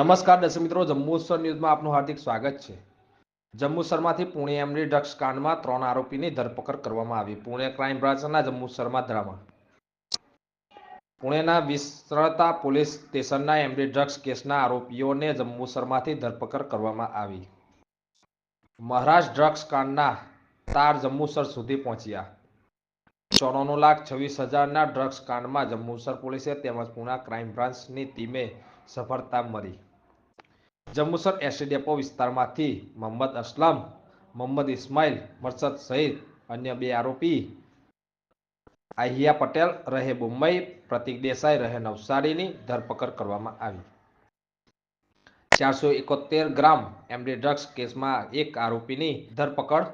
નમસ્કાર દર્શક મિત્રો, જંબુસર ન્યૂઝમાં આપનું હાર્દિક સ્વાગત છે. જંબુસરમાંથી પુણે એમડી ડ્રગ્સ કાંડમાં 3 આરોપીની ધરપકડ કરવામાં આવી. પુણે ક્રાઇમ બ્રાન્ચના જંબુસરમાં ધરામાં પુણેના વિસ્તરતા પોલીસ સ્ટેશનના એમડી ડ્રગ્સ કેસના આરોપીઓને જંબુસરમાંથી ધરપકડ કરવામાં આવી. મહારાષ્ટ્ર ડ્રગ્સ કાંડના તાર જંબુસર સુધી પહોંચ્યા. 94,26,000ના ડ્રગ્સ કાંડમાં જંબુસર પોલીસે તેમજ પુણે ક્રાઇમ બ્રાન્ચની ટીમે સફળતા મળી. જંબુસર એસટી ડેપો વિસ્તારમાંથી મોહમ્મદ અસલમ, મોહમ્મદ ઇસ્માઇલ મરચદ સહિત અન્ય 2 આરોપી આહિયા પટેલ રહે મુંબઈ, પ્રતિક દેસાઈ રહે નવસારીની ધરપકડ કરવામાં આવી. 471 ગ્રામ એમડી ડ્રગ્સ કેસમાં એક આરોપીની ધરપકડ